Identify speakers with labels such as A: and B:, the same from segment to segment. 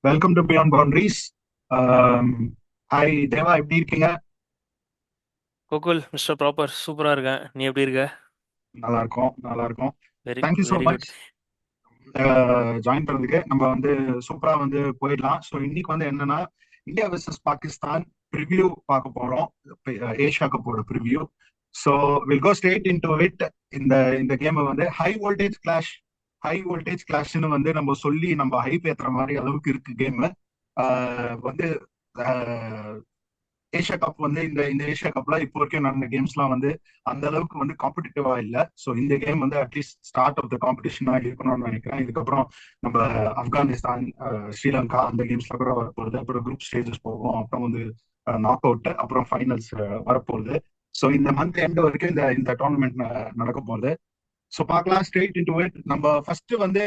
A: Welcome to beyond boundaries. Hi Deva, எப்படி இருக்கீங்க?
B: Gokul mister proper சூப்பரா இருக்கேன். நீ எப்படி இருக்க?
A: நல்லா இருக்கோம், நல்லா இருக்கோம்.
B: Very
A: thank you so
B: very
A: much
B: good.
A: Join பண்ணதுக்கு. நம்ம வந்து சூப்பரா வந்து போயிடலாம். ஸோ இன்னைக்கு வந்து என்னன்னா, இந்தியா வெர்சஸ் பாகிஸ்தான் ப்ரிவ்யூ பார்க்க போறோம். ஏஷியா கப்போட preview. So will go straight into it. இந்த இந்த கேமை வந்து ஹை வோல்டேஜ் கிளாஷ்னு வந்து நம்ம சொல்லி நம்ம ஹைப் ஏத்துற மாதிரி அளவுக்கு இருக்கு கேம். வந்து ஏஷியா கப் வந்து இந்த இந்த ஏஷியா கப்ல இப்போ வரைக்கும் நடந்த கேம்ஸ்லாம் வந்து அந்த அளவுக்கு வந்து காம்படிட்டிவா இல்ல. ஸோ இந்த கேம் வந்து அட்லீஸ்ட் ஸ்டார்ட் ஆஃப் த காம்படிஷனா இருக்கணும்னு நினைக்கிறேன். இதுக்கப்புறம் நம்ம ஆப்கானிஸ்தான், ஸ்ரீலங்கா அந்த கேம்ஸ்ல கூட வரப்போகுது. அப்புறம் குரூப் ஸ்டேஜஸ் போகும். அப்புறம் வந்து நாக் அவுட், அப்புறம் ஃபைனல்ஸ் வரப்போகுது. ஸோ இந்த மந்த் எண்ட் வரைக்கும் இந்த இந்த டோர்னமெண்ட் நடக்க போகுது. ஸோ பார்க்கலாம், ஸ்ட்ரெயிட் இன்டு இட். நம்ம ஃபர்ஸ்ட் வந்து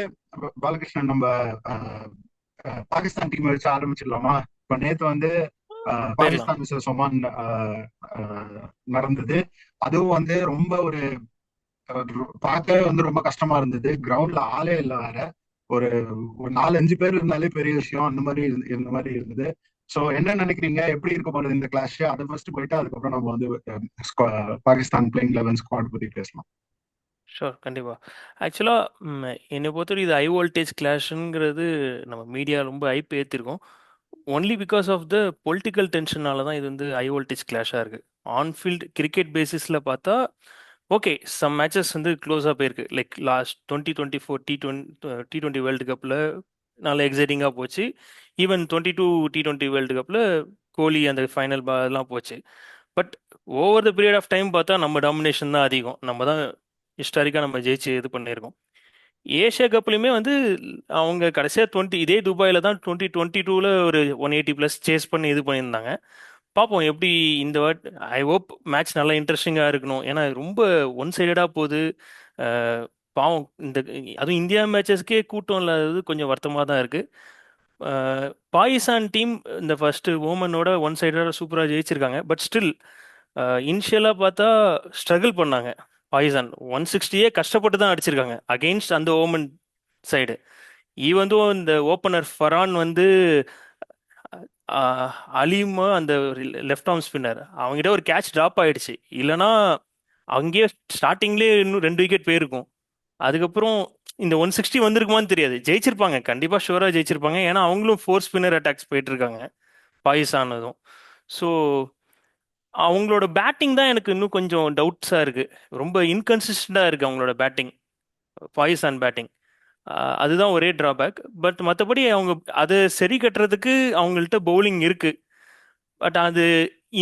A: பாலகிருஷ்ணன், நம்ம அஹ், பாகிஸ்தான் டீம் வச்சு ஆரம்பிச்சிடலாமா? இப்ப நேத்து வந்து
B: போயிடலாம்.
A: பாகிஸ்தான் vs ஒமான் நடந்தது. அதுவும் வந்து ரொம்ப ஒரு பார்க்கவே வந்து ரொம்ப கஷ்டமா இருந்தது. கிரவுண்ட்ல ஆளே இல்லை வேற. ஒரு ஒரு நாலு அஞ்சு பேர் இருந்தாலே பெரிய விஷயம். அந்த மாதிரி இருந்த மாதிரி இருந்தது. சோ என்ன நினைக்கிறீங்க, எப்படி இருக்க போறது இந்த கிளாஷ்? அதை ஃபர்ஸ்ட் போயிட்டு அதுக்கப்புறம் நம்ம வந்து பாகிஸ்தான் பிளேயிங் 11 ஸ்குவாட் பத்தி பேசலாம்.
B: ஷூர், கண்டிப்பா. ஆக்சுவலா என்னை பொறுத்தவரை இது ஹை வோல்டேஜ் கிளாஷ்ங்கிறது நம்ம மீடியா ரொம்ப ஹைப் ஏற்றிருக்கோம். Only because of the political டென்ஷனால தான் இது வந்து ஹை வோல்டேஜ் கிளாஷாக இருக்கு. ஆன்ஃபீல்ட் கிரிக்கெட் பேசிஸில் பார்த்தா ஓகே, சம் மேட்சஸ் வந்து க்ளோஸாக போயிருக்கு. லைக் லாஸ்ட் 2024 T20 வேர்ல்டு கப்பில் நல்லா எக்ஸைட்டிங்காக போச்சு. ஈவன் 22 T20 வேர்ல்டு கப்பில் கோலி அந்த ஃபைனல் எல்லாம் போச்சு. But over the period of time பார்த்தா நம்ம டாமினேஷன் தான் அதிகம். நம்ம தான் ஹிஸ்டாரிக்காக நம்ம ஜெயிச்சு இது பண்ணியிருக்கோம். ஏஷியா கப்லையுமே வந்து அவங்க கடைசியாக இதே துபாயில் தான் 2022ல் ஒரு 180+ சேஸ் பண்ணி இது பண்ணியிருந்தாங்க. பார்ப்போம் எப்படி இந்த வாட். ஐ ஹோப் மேட்ச் நல்லா இன்ட்ரெஸ்டிங்காக இருக்கணும். ஏன்னா ரொம்ப ஒன் சைடடாக போகுது. அஹ், பாவம் இந்த அதுவும் இந்தியா மேட்சஸ்க்கே கூட்டம் இல்லாதது கொஞ்சம் வருத்தமாக தான் இருக்குது. பாகிஸ்தான் டீம் இந்த ஃபர்ஸ்ட் ஓமனோட ஒன் சைடோட சூப்பராக ஜெயிச்சிருக்காங்க. பட் ஸ்டில் இனிஷியலாக பார்த்தா ஸ்ட்ரகிள் பண்ணாங்க. பாகிஸ்தான் 160 கஷ்டப்பட்டு தான் அடிச்சிருக்காங்க அகெயின்ஸ்ட் அந்த ஓமன் சைடு. ஈவந்தும் இந்த ஓப்பனர் ஃபரான் வந்து அலீம் அந்த லெஃப்ட் ஆர்ம் ஸ்பின்னர் அவங்ககிட்ட ஒரு கேட்ச் ட்ராப் ஆயிடுச்சு. இல்லைன்னா அங்கேயே ஸ்டார்டிங்லேயே இன்னும் 2 விக்கெட் போயிருக்கும். அதுக்கப்புறம் இந்த 160 வந்திருக்குமான்னு தெரியாது. ஜெயிச்சிருப்பாங்க, கண்டிப்பா ஷுவரா ஜெயிச்சிருப்பாங்க. ஏன்னா அவங்களும் ஃபோர் ஸ்பின்னர் அட்டாக்ஸ் போயிட்டு இருக்காங்க பாகிஸ்தானதும். ஸோ அவங்களோட பேட்டிங் தான் எனக்கு இன்னும் கொஞ்சம் டவுட்ஸா இருக்கு. ரொம்ப இன்கன்சிஸ்டண்டா இருக்கு அவங்களோட பேட்டிங், பாகிஸ்தான் பேட்டிங். அதுதான் ஒரே டிராபேக். பட் மற்றபடி அவங்க அதை சரி கட்டுறதுக்கு அவங்கள்ட்ட பவுலிங் இருக்கு. பட் அது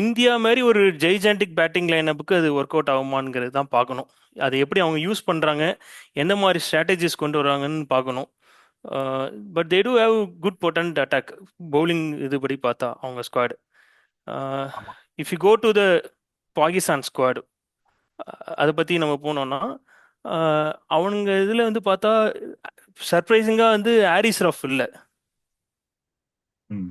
B: இந்தியா மாதிரி ஒரு ஜெய்ஜாண்டிக் பேட்டிங் லைனப்புக்கு அது ஒர்க் அவுட் ஆகுமாங்கிறது தான் பார்க்கணும். அதை எப்படி அவங்க யூஸ் பண்ணுறாங்க, எந்த மாதிரி ஸ்ட்ராட்டஜிஸ் கொண்டு வராங்கன்னு பார்க்கணும். But they do have good potent attack. Bowling இதுபடி பார்த்தா அவங்க ஸ்குவாடு.
A: ஆமா.
B: If you go to the Pakistan squad, அதை பற்றி நம்ம போனோம்னா அவனுங்க இதில் வந்து பார்த்தா சர்ப்ரைசிங்காக வந்து ஹாரிஸ் ரஃப் இல்லை.
A: ம்.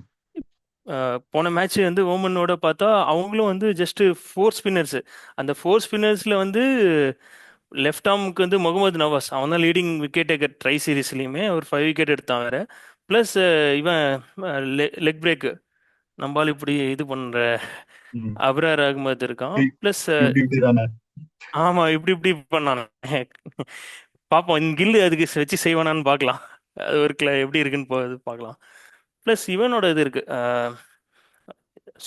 B: போன மேட்ச் வந்து ஓமனோட பார்த்தா அவங்களும் வந்து ஜஸ்ட் ஃபோர் ஸ்பின்னர்ஸ். அந்த ஃபோர் ஸ்பின்னர்ஸ்ல வந்து லெஃப்ட் ஆர்முக்கு வந்து முகமது நவாஸ் அவன் தான் லீடிங் விக்கெட் டேக்கர் ட்ரை சீரீஸ்லையுமே ஒரு 5 விக்கெட் எடுத்தான் வேற. ப்ளஸ் இவன் லெக் பிரேக் நம்மளால இப்படி இது பண்ற
A: ம்.
B: அப்ரார் அகமது இருக்கான். ப்ளஸ்
A: இப்படி இப்படிதானே.
B: ஆமா, இப்படி இப்படி பண்ணான். பார்ப்போம் இந்த கில்லு அதுக்கு வச்சு செய்வானான்னு பார்க்கலாம். அது ஒரு எப்படி இருக்குன்னு பார்க்கலாம். ப்ளஸ் இவனோட இது இருக்கு.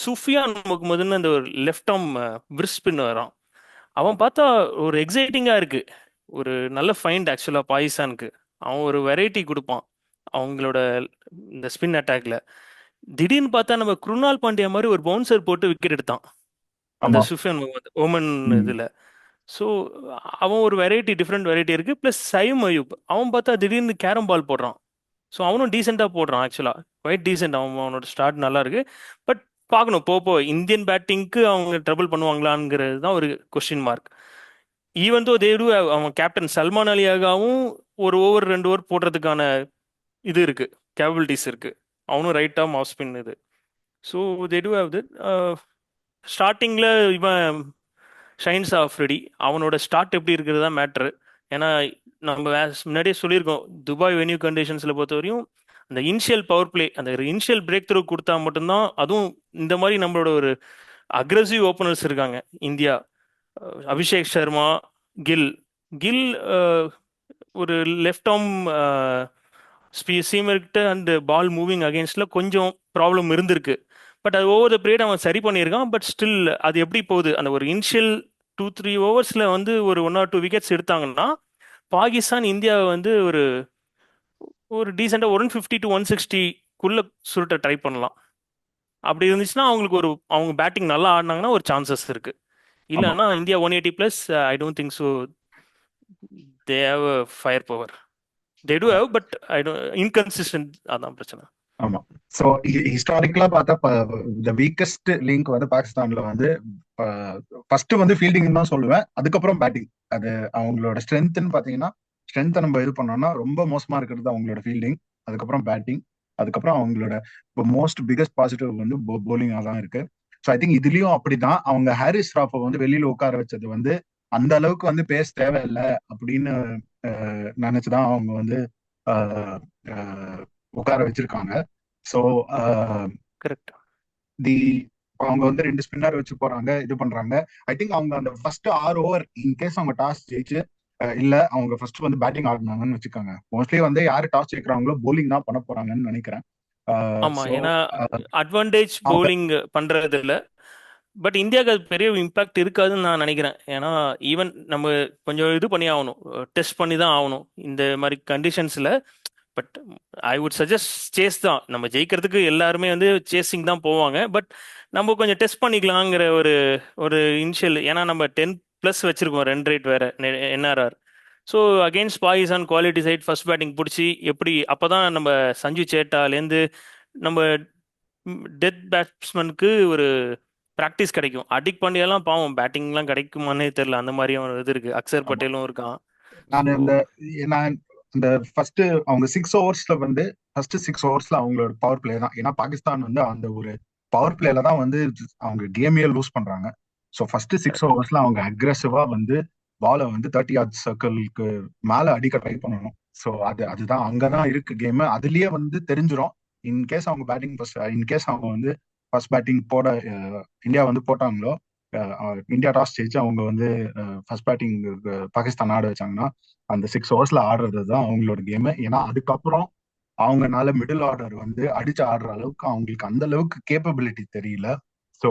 B: சுஃபியான் முகமதுன்னு அந்த ஒரு லெஃப்ட் ஆர்ம் பிரிஸ் ஸ்பின் வரான். அவன் பார்த்தா ஒரு எக்ஸைட்டிங்காக இருக்கு. ஒரு நல்ல ஃபைண்ட் ஆக்சுவலாக பாகிஸ்தானுக்கு. அவன் ஒரு வெரைட்டி கொடுப்பான் அவங்களோட இந்த ஸ்பின் அட்டாக்ல. திடீர்னு பார்த்தா நம்ம குருணால் பாண்டியா மாதிரி ஒரு பவுன்சர் போட்டு விக்கெட் எடுத்தான் அந்த
A: ஆமா.
B: சுஃபியான் முகமது ஓமன்
A: ம்.
B: இதில். ஸோ அவன் ஒரு வெரைட்டி, டிஃப்ரெண்ட் வெரைட்டி இருக்கு. ப்ளஸ் சைம் அயூப் அவன் பார்த்தா திடீர்னு கேரம் பால் போடுறான். ஸோ அவனும் டீசெண்டாக போடுறான் ஆக்சுவலாக. Quite decent. அவனோட ஸ்டார்ட் நல்லா இருக்கு. பட் பார்க்கணும் போ இந்தியன் பேட்டிங்க்கு அவங்க ட்ரபிள் பண்ணுவாங்களாங்கிறது தான் ஒரு கொஸ்டின் மார்க். ஈவன் தோ தேடு அவன் கேப்டன் சல்மான் அலியாகவும் ஒரு ஓவர் 2 ஓவர் போடுறதுக்கான இது இருக்கு, கேபபிலிட்டிஸ் இருக்கு. அவனும் ரைட் ஆம் ஆஃப் ஸ்பின் இது. So they to have that. ஸ்டார்டிங்கில் இவன் ஷைன்ஸ் ஆஃப் ரெடி. அவனோட ஸ்டார்ட் எப்படி இருக்கிறது தான் மேட்ரு. ஏன்னா நம்ம முன்னாடியே சொல்லியிருக்கோம், துபாய் வென்யூ கண்டிஷன்ஸில் பொறுத்தவரையும் அந்த இனிஷியல் பவர் பிளே, அந்த இனிஷியல் பிரேக் த்ரூ கொடுத்தா மட்டும்தான், அதுவும் இந்த மாதிரி நம்மளோட ஒரு அக்ரெசிவ் ஓப்பனர்ஸ் இருக்காங்க இந்தியா. அபிஷேக் சர்மா, கில். கில் ஒரு லெஃப்ட் ஆர்ம் சீமர்கிட்ட அண்ட் பால் மூவிங் அகேன்ஸ்ட்ல கொஞ்சம் ப்ராப்ளம் இருந்திருக்கு. பட் அது ஓவர் த பீரியட் அவன் சரி பண்ணியிருக்கான். பட் ஸ்டில் அது எப்படி போகுது, அந்த ஒரு இனிஷியல் 2-3 ஓவர்ஸில் வந்து ஒரு 1 or 2 விக்கெட்ஸ் எடுத்தாங்கன்னா பாகிஸ்தான் இந்தியாவை வந்து ஒரு ஒரு டீசெண்டாக 150 to 160 சுருட்ட ட்ரை பண்ணலாம். அப்படி இருந்துச்சுன்னா அவங்களுக்கு ஒரு, அவங்க பேட்டிங் நல்லா ஆடினாங்கன்னா ஒரு சான்சஸ் இருக்கு.
A: ஆமா.
B: இல்லைன்னா India 180+, I don't think so they have fire power. They to have, but I don't, inconsistent, அதான் பிரச்சனை.
A: ஆமா. சோ ஹிஸ்டாரிக்கலா பார்த்தா த வீக்கஸ்ட் லிங்க் வந்து பாகிஸ்தான்ல வந்து ஃபர்ஸ்ட் வந்து ஃபீல்டிங் தான் சொல்லுவேன், அதுக்கப்புறம் பேட்டிங். அது அவங்களோட ஸ்ட்ரென்த்னு பாத்தீங்கன்னா, ஸ்ட்ரென்த்தை நம்ம இது பண்ணோம்னா ரொம்ப மோசமா இருக்கிறது அவங்களோட ஃபீல்டிங், அதுக்கப்புறம் பேட்டிங், அதுக்கப்புறம் அவங்களோட மோஸ்ட் பிகஸ்ட் பாசிட்டிவ் வந்து போலிங்கா தான் இருக்கு. ஸோ ஐ திங்க் இதுலயும் அப்படிதான். அவங்க ஹாரிஸ் ராஃபை வந்து வெளியில உட்கார வச்சது வந்து அந்த அளவுக்கு வந்து பேச தேவையில்லை அப்படின்னு நினைச்சுதான் அவங்க வந்து அஹ், அஹ், உட்கார வச்சிருக்காங்க. So
B: correct.
A: தி அவங்க வந்து 2 ஸ்பின்னர் வச்சு போறாங்க, இது பண்றாங்க. ஐ திங்க் அவங்க அந்த ஃபர்ஸ்ட் 6 ஓவர் இன்கேஸ் அவங்க டாஸ் ஜெயிச்சு இல்ல அவங்க ஃபர்ஸ்ட் வந்து பேட்டிங் ஆடினாங்கன்னு வச்சுக்காங்க, மோஸ்ட்லி வந்து யாரு டாஸ் ஜெயிக்கிறாங்களோ போலிங் தான் பண்ண போறாங்கன்னு நினைக்கிறேன்.
B: ஆமா,
A: ஸோ
B: ஏன்னா அட்வான்டேஜ்
A: அவங்க
B: பவுலிங் பண்றது இல்ல. பட் இந்தியாவுக்கு அது பெரிய இம்பாக்ட் இருக்காதுன்னு நான் நினைக்கிறேன். ஏன்னா ஈவன் நம்ம கொஞ்சம் இது பண்ணி ஆகணும், டெஸ்ட் பண்ணி தான் ஆகணும் இந்த மாதிரி கண்டிஷன்ஸ்ல. But I would suggest chase தான். நம்ம ஜெயிக்கிறதுக்கு எல்லாருமே வந்து சேசிங் தான் போவாங்க. பட் நம்ம கொஞ்சம் டெஸ்ட் பண்ணிக்கலாங்கிற ஒரு ஒரு இனிஷியல், ஏன்னா நம்ம 10+ வச்சிருக்கோம் ரன் ரேட் வேற, NRR. So against Pakistan quality side first batting பிடிச்சி எப்படி, அப்பதான் நம்ம சஞ்சு சேட்டாலேருந்து நம்ம டெத் பேட்ஸ்மேனுக்கு ஒரு ப்ராக்டிஸ் கிடைக்கும். அடிக் பாண்டியாலாம் பாவம் பேட்டிங்லாம் கிடைக்குமானே தெரியல, அந்த மாதிரியும் ஒரு இது இருக்கு. அக்சர்
A: ஆமா.
B: பட்டேலும் இருக்கான். ஸோ
A: நான் இந்த நான் இந்த ஃபர்ஸ்ட் அவங்க 6 ஓவர்ஸ்ல வந்து ஃபர்ஸ்ட் 6 ஓவர்ஸ்ல அவங்களோட பவர் பிளே தான். ஏன்னா பாகிஸ்தான் வந்து அந்த ஒரு பவர் பிளேல தான் வந்து அவங்க கேமையே லூஸ் பண்றாங்க. ஸோ ஃபர்ஸ்ட் 6 ஓவர்ஸ்ல அவங்க அக்ரெசிவா வந்து பாலை வந்து 30 யார்ட் சர்க்கிள்க்கு மேல அடிக்க ட்ரை பண்ணணும். ஸோ அதுதான் அங்கதான் இருக்கு கேம். அதுலயே வந்து தெரிஞ்சிடும். இன்கேஸ் அவங்க பேட்டிங் ஃபர்ஸ்ட், இன்கேஸ் அவங்க வந்து ஃபர்ஸ்ட் பேட்டிங் போட இந்தியா வந்து போட்டாங்களோ, இந்தியா டாஸ் ஜெயிச்சு அவங்க வந்து ஃபர்ஸ்ட் பேட்டிங் பாகிஸ்தான் ஆட வச்சாங்கன்னா அந்த 6 ஓவர்ஸ்ல ஆடுறது தான் அவங்களோட கேம். ஏன்னா அதுக்கப்புறம் அவங்கனால மிடில் ஆர்டர் வந்து அடிச்சு ஆடுற அளவுக்கு அவங்களுக்கு அந்த அளவுக்கு கேப்பபிலிட்டி தெரியல. ஸோ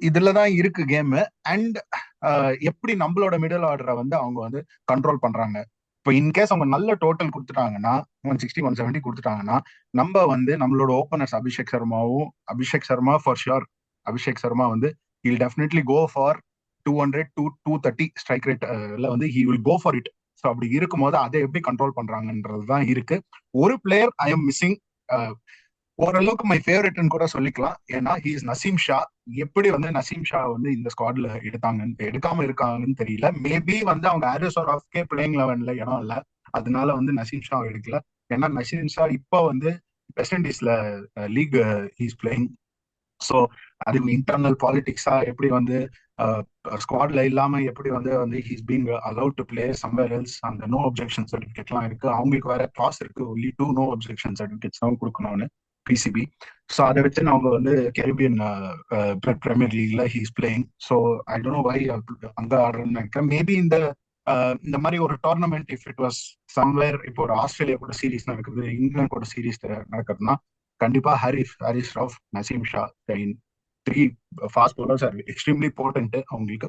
A: இதுலதான் இருக்கு கேம். அண்ட் எப்படி நம்மளோட மிடில் ஆர்டரை வந்து அவங்க வந்து கண்ட்ரோல் பண்றாங்க. இப்போ இன்கேஸ் அவங்க நல்ல டோட்டல் கொடுத்துட்டாங்கன்னா, 160 170 கொடுத்துட்டாங்கன்னா, நம்ம வந்து நம்மளோட openers Abhishek Sharma for sure. Abhishek Sharma வந்து he'll definitely go for 200 to 230 strike ரேட்ல வந்து he will go for it. So அப்படி இருக்கும்போது அதை எப்படி கண்ட்ரோல் பண்றாங்கன்றது தான் இருக்கு. ஒரு பிளேயர் ஐ எம் மிஸ்ஸிங், ஓரளவுக்கு மை ஃபேவரட்னு கூட சொல்லிக்கலாம். ஏன்னா ஹி இஸ் நசீம் ஷா. எப்படி வந்து நசீம் ஷா வந்து இந்த ஸ்குவாட்ல எடுக்காம இருக்காங்கன்னு தெரியல. மேபி வந்து அவங்க ஹாரிஸ் ராஃப்கே பிளேயிங் 11ல இடம் இல்ல, அதனால வந்து நசீம் ஷா எடுக்கல. ஏன்னா நசீம் ஷா இப்போ வந்து வெஸ்ட் இண்டீஸ்ல லீக் ஹீஸ் பிளேயிங். ஸோ அது இன்டர்னல் பாலிடிக்ஸா எப்படி வந்து ஸ்குவாட்ல இல்லாம எப்படி வந்து வந்து he's being allowed to play somewhere else. அந்த நோ அப்ஜெக்ஷன் சர்டிபிகேட்லாம் இருக்கு. அவங்களுக்கு வேற கிளாஸ் இருக்கு, ஒன்லி 2 நோ அப்ஜெக்ஷன் சர்டிபிகேட்ஸ் தான் கொடுக்கணும்னு பிசிபி. ஸோ அதை வச்சு அவங்க வந்து கெரிபியன் பிரீமியர் லீக்ல he's playing. So I don't know why அங்க ஆடுறேன்னு நினைக்கிறேன். மேபி இந்த மாதிரி ஒரு tournament if it was somewhere, இப்போ ஒரு ஆஸ்திரேலியா கூட சீரீஸ் நடக்குது, இங்கிலாந்து கூட சீரீஸ் நடக்குதுன்னா கண்டிப்பா Haris Rauf, Naseem Shah, three fast bowlers are extremely important அவங்களுக்கு.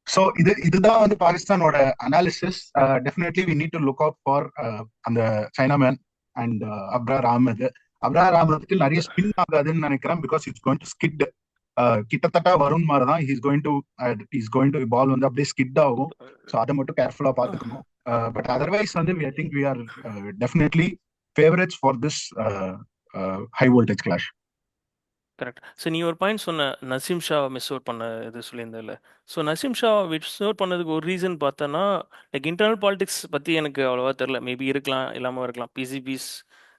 A: ஸோ இதுதான் வந்து பாகிஸ்தானோட analysis. Definitely we need to look out for அந்த சைனாமேன் அண்ட் அப்ரார் அஹமது. அப்ரார் அஹமதுக்கு நிறைய ஸ்பின் ஆகாதுன்னு நினைக்கிறேன், because it's going to skid. கிட்டத்தட்ட வருண் மாதிரி தான் இஸ் கோயிங் டு பால் வந்து அப்படியே ஸ்கிட் ஆகும். ஸோ அதை மட்டும் கேர்ஃபுல்லா பாத்துக்கணும். பட் அதர்வைஸ் வந்து I think we are definitely favourites for this high voltage clash.
B: Correct. So நீ ஒரு பாயிண்ட் சொன்ன, நசீம் ஷா மிஸ் அவுட் பண்ண இது சொல்லியிருந்தல. So Naseem Shah miss out பண்ணதுக்கு ஒரு ரீசன் பார்த்தோன்னா, லைக் இன்டர்னல் பாலிடிக்ஸ் பற்றி எனக்கு அவ்வளோவா தெரில. மேபி இருக்கலாம், இல்லாமல் இருக்கலாம். பிசிபிஸ்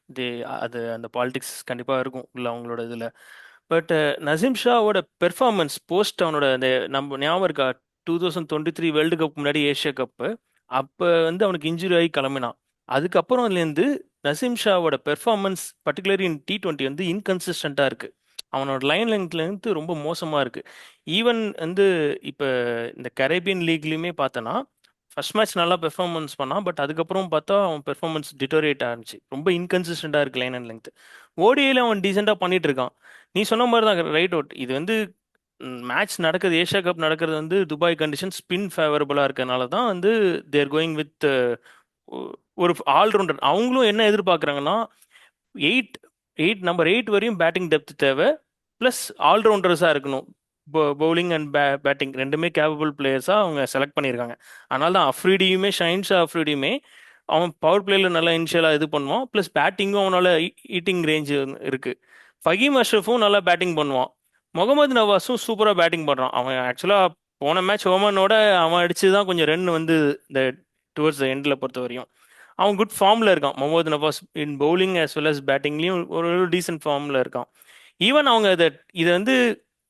B: தே, அது அந்த பாலிடிக்ஸ் கண்டிப்பாக இருக்கும் இல்லை அவங்களோட இதில். பட் நசீம் ஷாவோட பெர்ஃபார்மன்ஸ் போஸ்ட் அவனோட அந்த, நம்ம ஞாபகம் இருக்கா 2023 வேர்ல்டு கப் முன்னாடி ஏஷியா கப்பு, அப்போ வந்து அவனுக்கு இன்ஜுரி ஆகி கிளம்பினான். அதுக்கப்புறம்லேருந்து நசீம் ஷாவோட பெர்ஃபார்மன்ஸ் பர்டிகுலர் இன் T20 வந்து இன்கன்சிஸ்டண்ட்டாக இருக்குது. அவனோட லைன் லெங்க்லேருந்து ரொம்ப மோசமாக இருக்குது. ஈவன் வந்து இப்போ இந்த கரேபியன் லீக்லேயுமே பார்த்தோன்னா ஃபர்ஸ்ட் மேட்ச் நல்லா பெர்ஃபார்மன்ஸ் பண்ணான். பட் அதுக்கப்புறம் பார்த்தா அவன் பெர்ஃபார்மன்ஸ் டிட்டோரேட் ஆரம்பிச்சு. ரொம்ப இன்கன்சிஸ்டண்டாக இருக்குது லைன் அண்ட் லெங்த். ஓடிஐல அவன் டீசெண்டாக பண்ணிட்டு இருக்கான். நீ சொன்ன மாதிரி தான் ரைட் அவுட். இது வந்து மேட்ச் நடக்குது, ஏஷியா கப் நடக்கிறது வந்து துபாய் கண்டிஷன் ஸ்பின் ஃபேவரபுளாக இருக்கிறதுனால தான் வந்து தேர் கோயிங் வித் ஒரு ஆல்ரவுண்டர். அவங்களும் என்ன எதிர்பார்க்குறாங்கன்னா எயிட் நம்பர் 8 வரையும் பேட்டிங் டெப்த் தேவை, ப்ளஸ் ஆல்ரவுண்டர்ஸாக இருக்கணும். பவுலிங் அண்ட் பேட்டிங் ரெண்டுமே கேப்பபிள் பிளேயர்ஸாக அவங்க செலக்ட் பண்ணியிருக்காங்க. அதனால தான் அஃப்ரிடியுமே அஃப்ரிடியுமே அவன் பவர் பிளேயில் நல்லா இனிஷியலாக இது பண்ணுவான். ப்ளஸ் பேட்டிங்கும் அவனால ஈட்டிங் ரேஞ்ச் இருக்குது. ஃபஹீம் அஷ்ரஃபும் நல்லா பேட்டிங் பண்ணுவான். முகமது நவாஸும் சூப்பராக பேட்டிங் பண்ணுறான். அவன் ஆக்சுவலாக போன மேட்ச் ஓமனோட அவன் அடிச்சு தான் கொஞ்சம் ரன் வந்து இந்த டுவர்ட்ஸ் த எண்டில் பொறுத்த வரையும் அவன் குட் ஃபார்மில் இருக்கான். முகமது நவாஸ் இன் பவுலிங் as well as பேட்டிங்லேயும் ஒரு டீசென்ட் ஃபார்மில் இருக்கான். ஈவன் அவங்க இதை வந்து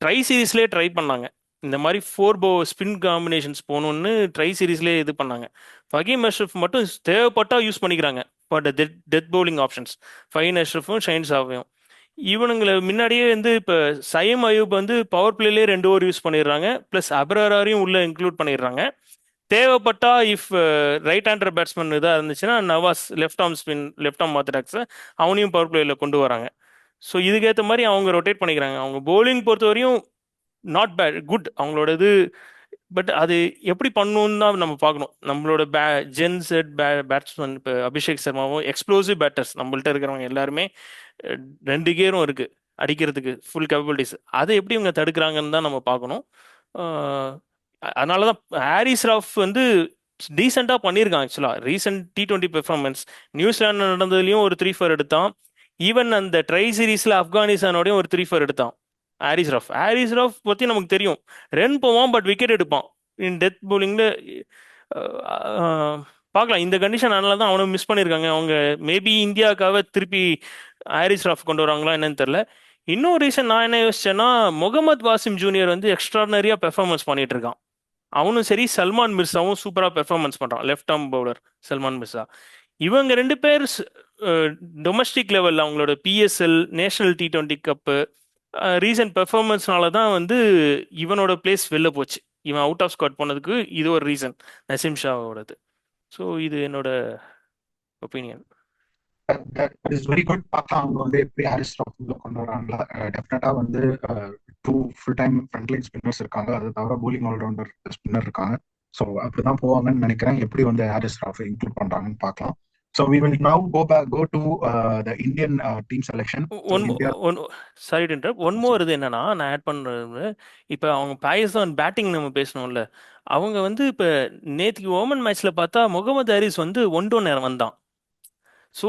B: ட்ரை சீரீஸ்லேயே ட்ரை பண்ணாங்க. இந்த மாதிரி 4 ஸ்பின் காம்பினேஷன்ஸ் போகணுன்னு ட்ரை சீரீஸ்லேயே இது பண்ணாங்க. ஃபஹீம் அஷ்ரஃப் மட்டும் தேவைப்பட்டா யூஸ் பண்ணிக்கிறாங்க but death bowling options Faheem அஷ்ரஃபும் ஷைன் ஷாவையும். இவனுங்களை முன்னாடியே வந்து இப்போ சயீம் அயூப் வந்து பவர் பிளேலேயே 2 ஓவர் யூஸ் பண்ணிடுறாங்க. ப்ளஸ் அபராரையும் உள்ள இன்க்ளூட் பண்ணிடுறாங்க. தேவைப்பட்டா இஃப் ரைட் ஹேண்டர் பேட்ஸ்மேன் இதாக இருந்துச்சுன்னா நவாஸ் லெஃப்ட் ஆர்ம் ஆர்த்தடாக்ஸை அவனையும் பவர் பிளேயில் கொண்டு வராங்க. ஸோ இதுக்கேற்ற மாதிரி அவங்க ரொட்டேட் பண்ணிக்கிறாங்க. அவங்க பவுலிங் பொறுத்த வரையும் நாட் பேட், குட் அவங்களோட இது. பட் அது எப்படி பண்ணணும்னு தான் நம்ம பார்க்கணும். நம்மளோட பேட்ஸ்மேன் இப்போ அபிஷேக் சர்மாவும் எக்ஸ்ப்ளோசிவ் பேட்டர்ஸ் நம்மள்ட்ட இருக்கிறவங்க எல்லாருமே 2 கியரும் இருக்குது அடிக்கிறதுக்கு ஃபுல் கேப்பபிலிட்டிஸ். அதை எப்படி இவங்க தடுக்கிறாங்கன்னு தான் நம்ம பார்க்கணும். அதனால தான் ஹாரிஸ் ராஃப் வந்து டீசெண்டாக பண்ணியிருக்கான். ஆக்சுவலாக ரீசெண்ட் T20 பெர்ஃபார்மன்ஸ் நியூசிலாந்து நடந்ததுலேயும் ஒரு 3-4 எடுத்தான். ஈவன் அந்த ட்ரை சீரீஸில் ஆப்கானிஸ்தானோடையும் ஒரு 3-4 எடுத்தான் ஹாரிஸ் ராஃப் பற்றி நமக்கு தெரியும். ரன் போவான் பட் விக்கெட் எடுப்பான். இன் டெத் பவுலிங்கில் பார்க்கலாம். இந்த கண்டிஷன் அதனால தான் அவனை மிஸ் பண்ணியிருக்காங்க. அவங்க மேபி இந்தியாவுக்காக திருப்பி ஹாரிஸ் ராஃப் கொண்டு வராங்களா என்னன்னு தெரில. இன்னொரு ரீசன் நான் என்ன யோசிச்சேன்னா முகமது வாசிம் ஜூனியர் வந்து எக்ஸ்ட்ராடனரியாக பெர்ஃபார்மன்ஸ் பண்ணிட்டு இருக்கான். அவனும் சரி சல்மான் மிர்சாவும் சூப்பராக பெர்ஃபார்மன்ஸ் பண்ணுறான். Left arm bowler Salman Mirza. இவங்க 2 பேர் டொமஸ்டிக் லெவலில் அவங்களோட PSL national T20 cup recent பெர்ஃபார்மன்ஸ்னால தான் வந்து இவனோட பிளேஸ் வெளில போச்சு. இவன் அவுட் ஆஃப் ஸ்குவாட் போனதுக்கு இது ஒரு ரீசன் நசீம் ஷாவோடது. ஸோ இது என்னோட opinion.
A: That is very good. பார்த்தா அவங்க வந்து எப்படி ஹாரிஸ் ராஃப் உள்ள கொண்டு வராங்களா. டெஃபினட்டா வந்து 2 full time front line spinners இருக்காங்க. அது தவிர போலிங் ஆல்ரவுண்டர் ஸ்பின்னர் இருக்காங்க. ஸோ அப்படிதான் போவாங்கன்னு நினைக்கிறேன். எப்படி வந்து ஹாரிஸ் ராஃப் இன்க்ளூட் பண்றாங்கன்னு பார்க்கலாம். So we will now go to the Indian team selection.
B: Sorry to interrupt. One more இது என்னன்னா நான் ஆட் பண்ணுறது, இப்போ அவங்க பாகிஸ்தான் பேட்டிங் நம்ம பேசணும்ல, அவங்க வந்து இப்போ நேற்றுக்கு ஓமன் மேட்ச்ல பார்த்தா முகமது ஹாரிஸ் வந்து 1 வந்தான். ஸோ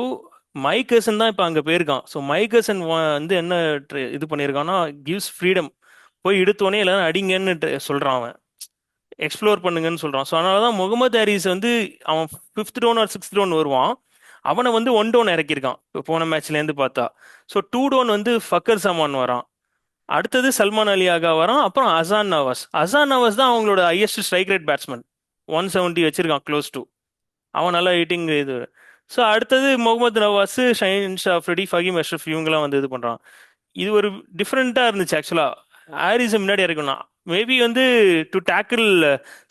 B: மைக்கர்சன் தான் இப்போ அங்கே போயிருக்கான். ஸோ மைக்கர்சன் வந்து என்ன இது பண்ணியிருக்கான்னா கிவ்ஸ் ஃப்ரீடம், போய் எடுத்தோடனே எல்லாரும் அடிங்கன்னு சொல்கிறான், அவன் எக்ஸ்ப்ளோர் பண்ணுங்கன்னு சொல்கிறான். ஸோ அதனால தான் முகமது ஹாரிஸ் வந்து அவன் 5th down R 6th down வருவான். அவனை வந்து 1 டவுன் இறக்கியிருக்கான் இப்போ போன மேட்ச்லேருந்து பார்த்தா. ஸோ 2 டவுன் வந்து ஃபக்கர் சமான் வரான். அடுத்தது சல்மான் அலி ஆகா வரான். அப்புறம் அசான் நவாஸ் தான் அவங்களோட ஹையஸ்ட் ஸ்ட்ரைக் ரேட் பேட்ஸ்மேன். 170 வச்சிருக்கான் க்ளோஸ் டு. அவன் நல்லா ஹிட்டிங் இது. ஸோ அடுத்தது முகமது நவாஸ், ஷைன் ஷாஃப்ரிடி, ஃபஹீம் அஷ்ரஃப் இவங்கெல்லாம் வந்து இது பண்ணுறான். இது ஒரு டிஃப்ரெண்ட்டாக இருந்துச்சு ஆக்சுவலாக. ஹாரிஸ் முன்னாடி இறக்கணும் மேபி வந்து டு டேக்கிள்